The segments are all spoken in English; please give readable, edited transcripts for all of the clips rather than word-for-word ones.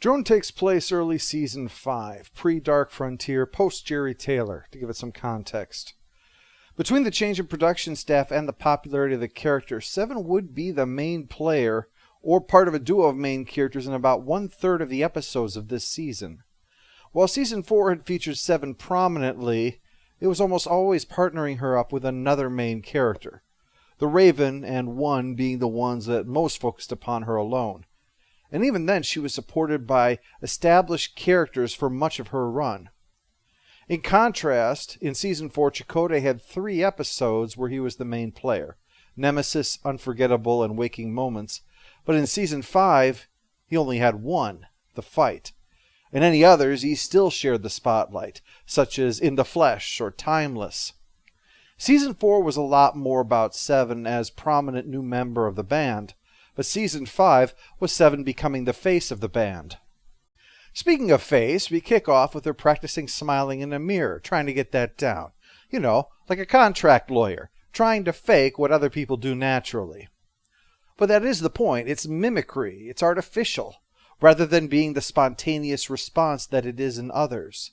Drone takes place early Season 5, pre-Dark Frontier, post-Jerry Taylor, to give it some context. Between the change in production staff and the popularity of the character, Seven would be the main player, or part of a duo of main characters in about 1/3 of the episodes of this season. While Season 4 had featured Seven prominently, it was almost always partnering her up with another main character, the Raven and One being the ones that most focused upon her alone. And even then she was supported by established characters for much of her run. In contrast, in Season 4, Chakotay had 3 episodes where he was the main player, Nemesis, Unforgettable, and Waking Moments, but in Season 5, he only had 1, The Fight. In any others, he still shared the spotlight, such as In the Flesh or Timeless. Season 4 was a lot more about Seven as prominent new member of the band, but Season 5 was Seven becoming the face of the band. Speaking of face, we kick off with her practicing smiling in a mirror, trying to get that down. You know, like a contract lawyer, trying to fake what other people do naturally. But that is the point. It's mimicry. It's artificial, rather than being the spontaneous response that it is in others.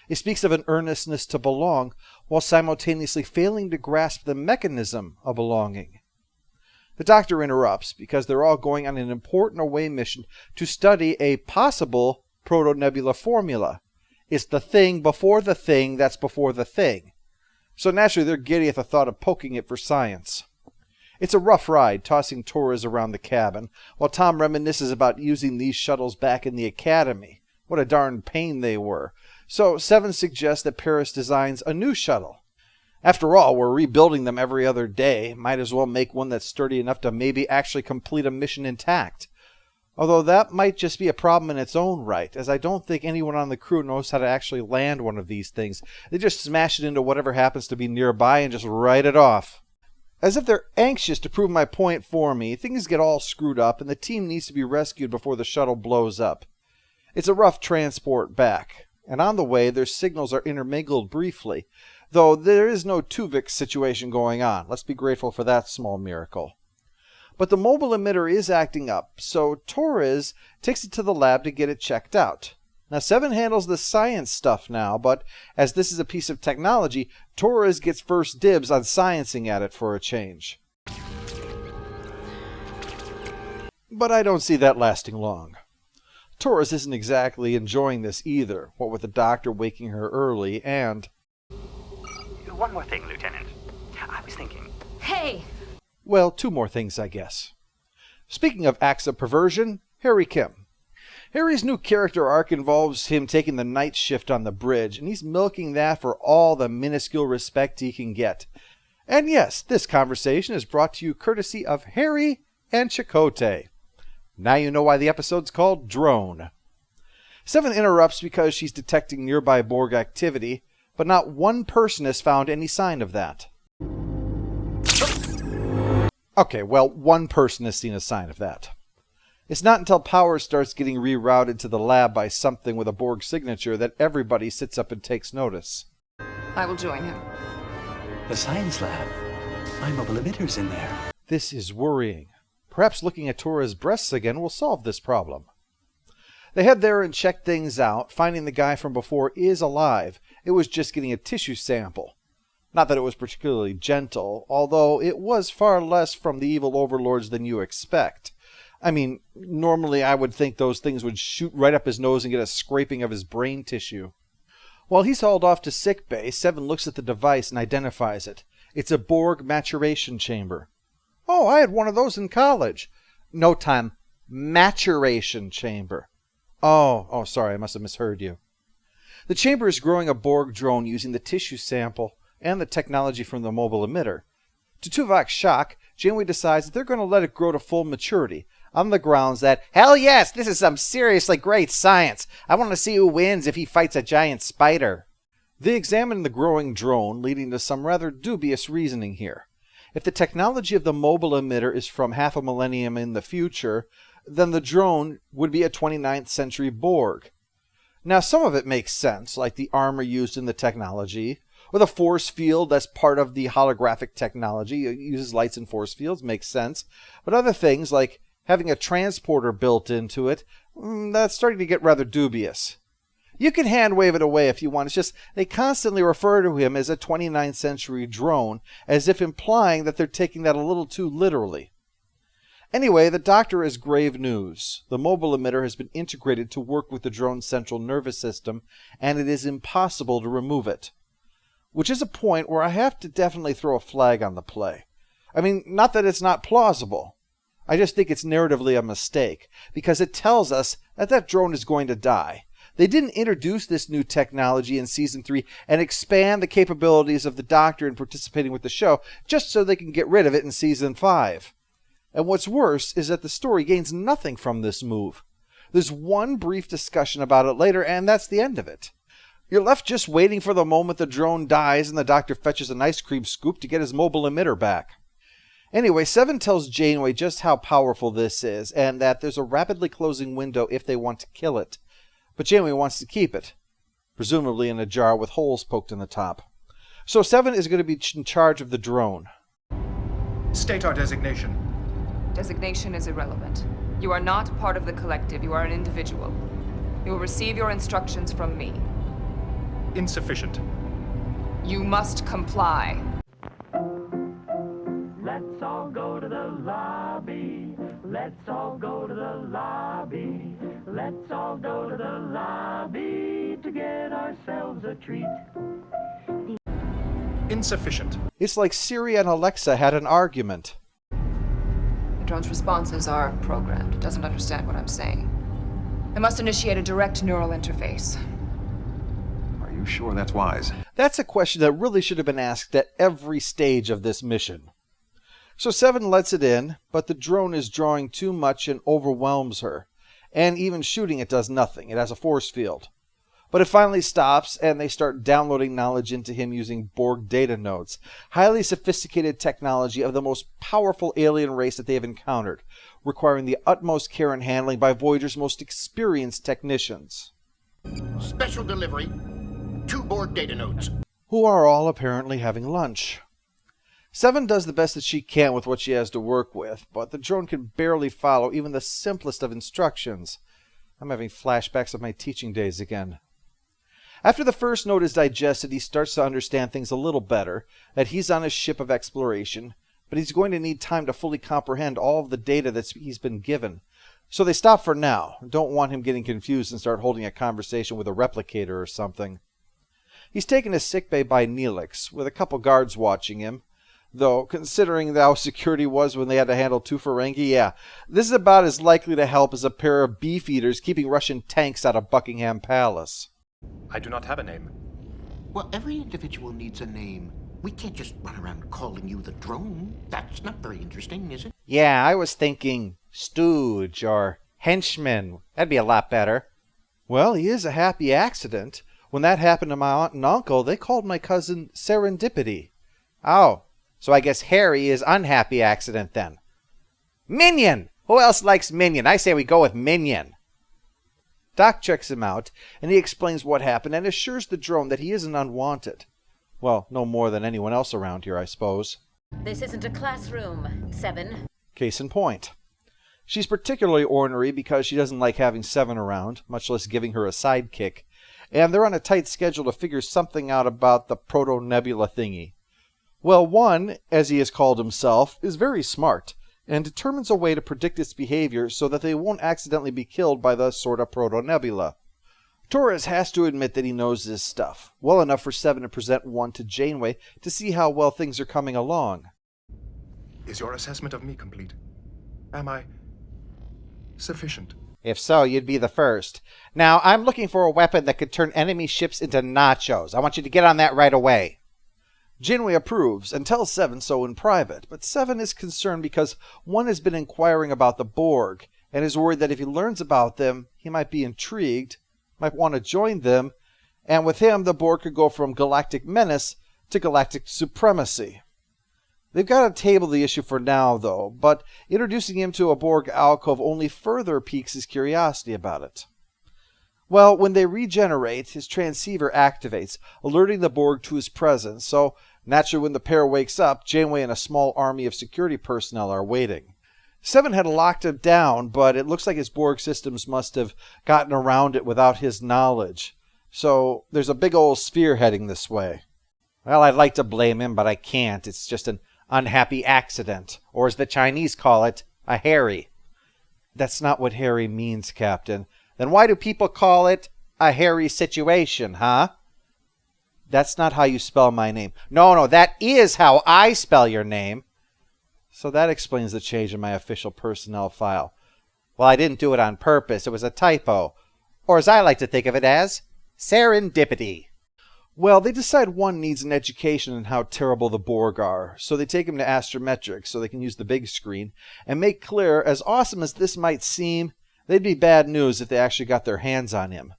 It speaks of an earnestness to belong, while simultaneously failing to grasp the mechanism of belonging. The Doctor interrupts, because they're all going on an important away mission to study a possible proto-nebula formula. It's the thing before the thing that's before the thing. So naturally they're giddy at the thought of poking it for science. It's a rough ride, tossing Torres around the cabin, while Tom reminisces about using these shuttles back in the Academy. What a darn pain they were. So Seven suggests that Paris designs a new shuttle. After all, we're rebuilding them every other day. Might as well make one that's sturdy enough to maybe actually complete a mission intact. Although that might just be a problem in its own right, as I don't think anyone on the crew knows how to actually land one of these things. They just smash it into whatever happens to be nearby and just write it off. As if they're anxious to prove my point for me, things get all screwed up and the team needs to be rescued before the shuttle blows up. It's a rough transport back, and on the way their signals are intermingled briefly, though there is no Tuvix situation going on. Let's be grateful for that small miracle. But the mobile emitter is acting up, so Torres takes it to the lab to get it checked out. Now, Seven handles the science stuff now, but as this is a piece of technology, Torres gets first dibs on sciencing at it for a change. But I don't see that lasting long. Torres isn't exactly enjoying this either, what with the Doctor waking her early and... One more thing, Lieutenant. I was thinking... Hey! Well, 2 more things, I guess. Speaking of acts of perversion, Harry Kim. Harry's new character arc involves him taking the night shift on the bridge, and he's milking that for all the minuscule respect he can get. And yes, this conversation is brought to you courtesy of Harry and Chakotay. Now you know why the episode's called Drone. Seven interrupts because she's detecting nearby Borg activity, but not one person has found any sign of that. Okay, well, one person has seen a sign of that. It's not until power starts getting rerouted to the lab by something with a Borg signature that everybody sits up and takes notice. I will join him. The science lab. My mobile emitter's in there. This is worrying. Perhaps looking at Torres' breasts again will solve this problem. They head there and check things out, finding the guy from before is alive. It was just getting a tissue sample. Not that it was particularly gentle, although it was far less from the evil overlords than you expect. I mean, normally I would think those things would shoot right up his nose and get a scraping of his brain tissue. While he's hauled off to sickbay, Seven looks at the device and identifies it. It's a Borg maturation chamber. Oh, I had one of those in college. No time. Maturation chamber. Oh, sorry, I must have misheard you. The chamber is growing a Borg drone using the tissue sample and the technology from the mobile emitter. To Tuvok's shock, Janeway decides that they're going to let it grow to full maturity, on the grounds that, hell yes, this is some seriously great science. I want to see who wins if he fights a giant spider. They examine the growing drone, leading to some rather dubious reasoning here. If the technology of the mobile emitter is from half a millennium in the future, then the drone would be a 29th century Borg. Now, some of it makes sense, like the armor used in the technology, or the force field that's part of the holographic technology. It uses lights and force fields, makes sense. But other things, like having a transporter built into it, That's starting to get rather dubious. You can hand-wave it away if you want. It's just they constantly refer to him as a 29th century drone, as if implying that they're taking that a little too literally. Anyway, the doctor has grave news. The mobile emitter has been integrated to work with the drone's central nervous system, and it is impossible to remove it. Which is a point where I have to definitely throw a flag on the play. I mean, not that it's not plausible. I just think it's narratively a mistake, because it tells us that that drone is going to die. They didn't introduce this new technology in Season 3 and expand the capabilities of the Doctor in participating with the show just so they can get rid of it in Season 5. And what's worse is that the story gains nothing from this move. There's one brief discussion about it later, and that's the end of it. You're left just waiting for the moment the drone dies and the Doctor fetches an ice cream scoop to get his mobile emitter back. Anyway, Seven tells Janeway just how powerful this is, and that there's a rapidly closing window if they want to kill it. But Janeway wants to keep it, presumably in a jar with holes poked in the top. So Seven is going to be in charge of the drone. State our designation. Designation is irrelevant. You are not part of the collective. You are an individual. You will receive your instructions from me. Insufficient. You must comply. Let's all go to the lobby. Let's all go to the lobby. Let's all go to the lobby to get ourselves a treat. Insufficient. It's like Siri and Alexa had an argument. The drone's responses are programmed. It doesn't understand what I'm saying. I must initiate a direct neural interface. Are you sure that's wise? That's a question that really should have been asked at every stage of this mission. So Seven lets it in, but the drone is drawing too much and overwhelms her. And even shooting it does nothing. It has a force field. But it finally stops, and they start downloading knowledge into him using Borg data nodes, highly sophisticated technology of the most powerful alien race that they have encountered, requiring the utmost care and handling by Voyager's most experienced technicians. Special delivery. 2 Borg data nodes. Who are all apparently having lunch. Seven does the best that she can with what she has to work with, but the drone can barely follow even the simplest of instructions. I'm having flashbacks of my teaching days again. After the first note is digested, he starts to understand things a little better, that he's on a ship of exploration, but he's going to need time to fully comprehend all of the data that he's been given. So they stop for now. Don't want him getting confused and start holding a conversation with a replicator or something. He's taken to sickbay by Neelix, with a couple guards watching him. Though, considering how security was when they had to handle 2 Ferengi, yeah, this is about as likely to help as a pair of beefeaters keeping Russian tanks out of Buckingham Palace. I do not have a name. Well, every individual needs a name. We can't just run around calling you the drone. That's not very interesting, is it? Yeah, I was thinking stooge or henchman. That'd be a lot better. Well, he is a happy accident. When that happened to my aunt and uncle, they called my cousin Serendipity. Oh. So I guess Harry is unhappy accident then. Minion! Who else likes Minion? I say we go with Minion. Doc checks him out, and he explains what happened and assures the drone that he isn't unwanted. Well, no more than anyone else around here, I suppose. This isn't a classroom, Seven. Case in point. She's particularly ornery because she doesn't like having Seven around, much less giving her a sidekick, and they're on a tight schedule to figure something out about the proto-nebula thingy. Well, one, as he has called himself, is very smart, and determines a way to predict its behavior so that they won't accidentally be killed by the sort of proto-nebula. Torres has to admit that he knows this stuff, well enough for Seven to present one to Janeway to see how well things are coming along. Is your assessment of me complete? Am I sufficient? If so, you'd be the first. Now, I'm looking for a weapon that could turn enemy ships into nachos. I want you to get on that right away. Janeway approves and tells Seven so in private, but Seven is concerned because one has been inquiring about the Borg and is worried that if he learns about them, he might be intrigued, might want to join them, and with him, the Borg could go from galactic menace to galactic supremacy. They've got to table the issue for now, though, but introducing him to a Borg alcove only further piques his curiosity about it. Well, when they regenerate, his transceiver activates, alerting the Borg to his presence, so naturally when the pair wakes up, Janeway and a small army of security personnel are waiting. Seven had locked it down, but it looks like his Borg systems must have gotten around it without his knowledge. So there's a big old sphere heading this way. Well, I'd like to blame him, but I can't. It's just an unhappy accident, or as the Chinese call it, a Harry. That's not what Harry means, Captain. Then why do people call it a hairy situation, huh? That's not how you spell my name. No, that is how I spell your name. So that explains the change in my official personnel file. Well, I didn't do it on purpose. It was a typo. Or as I like to think of it as, serendipity. Well, they decide one needs an education in how terrible the Borg are, so they take him to astrometrics so they can use the big screen and make clear, as awesome as this might seem, they'd be bad news if they actually got their hands on him.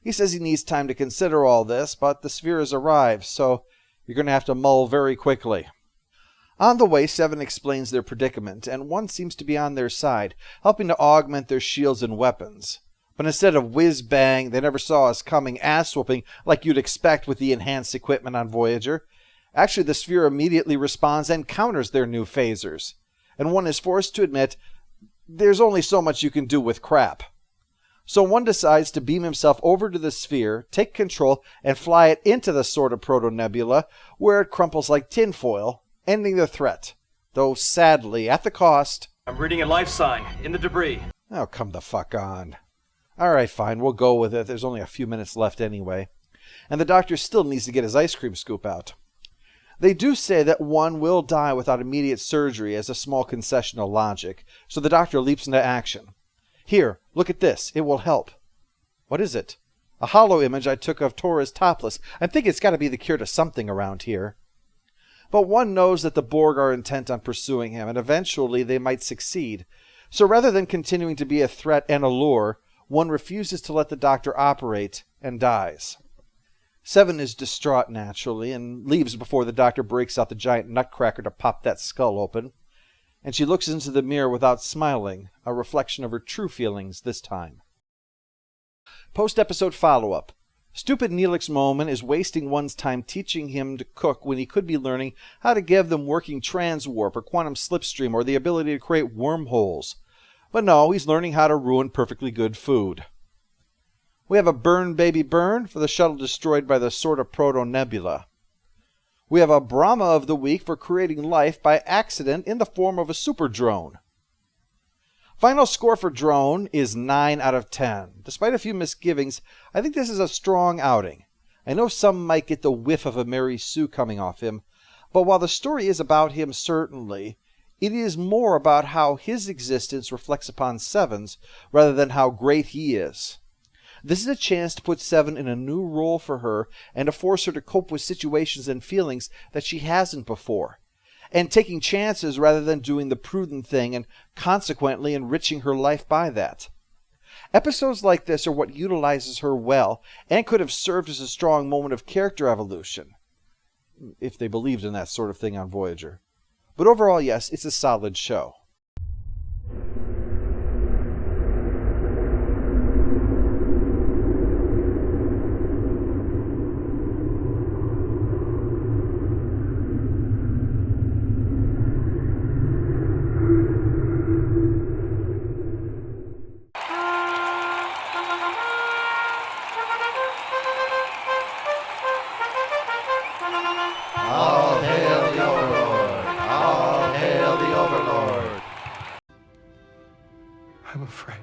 He says he needs time to consider all this, but the sphere has arrived, so you're going to have to mull very quickly. On the way, Seven explains their predicament, and one seems to be on their side, helping to augment their shields and weapons. But instead of whiz-bang, they never saw us coming ass-whooping like you'd expect with the enhanced equipment on Voyager. Actually, the sphere immediately responds and counters their new phasers. And one is forced to admit, there's only so much you can do with crap. So one decides to beam himself over to the sphere, take control, and fly it into the sort of proto-nebula, where it crumples like tinfoil, ending the threat. Though, sadly, at the cost... I'm reading a life sign in the debris. Oh, come the fuck on. Alright, fine, we'll go with it. There's only a few minutes left anyway. And the doctor still needs to get his ice cream scoop out. They do say that one will die without immediate surgery as a small concession of logic, so the doctor leaps into action. Here, look at this. It will help. What is it? A hollow image I took of Torres topless. I think it's got to be the cure to something around here. But one knows that the Borg are intent on pursuing him, and eventually they might succeed. So rather than continuing to be a threat and a lure, one refuses to let the doctor operate and dies. Seven is distraught, naturally, and leaves before the doctor breaks out the giant nutcracker to pop that skull open. And she looks into the mirror without smiling, a reflection of her true feelings this time. Post-episode follow-up. Stupid Neelix Moman is wasting one's time teaching him to cook when he could be learning how to give them working transwarp or quantum slipstream or the ability to create wormholes. But no, he's learning how to ruin perfectly good food. We have a burn baby burn for the shuttle destroyed by the sort of proto-nebula. We have a Brahma of the Week for creating life by accident in the form of a super drone. Final score for Drone is 9 out of 10. Despite a few misgivings, I think this is a strong outing. I know some might get the whiff of a Mary Sue coming off him, but while the story is about him certainly, it is more about how his existence reflects upon Seven's rather than how great he is. This is a chance to put Seven in a new role for her and to force her to cope with situations and feelings that she hasn't before, and taking chances rather than doing the prudent thing and consequently enriching her life by that. Episodes like this are what utilizes her well and could have served as a strong moment of character evolution, if they believed in that sort of thing on Voyager. But overall, yes, it's a solid show. All hail the Overlord! All hail the Overlord! I'm afraid.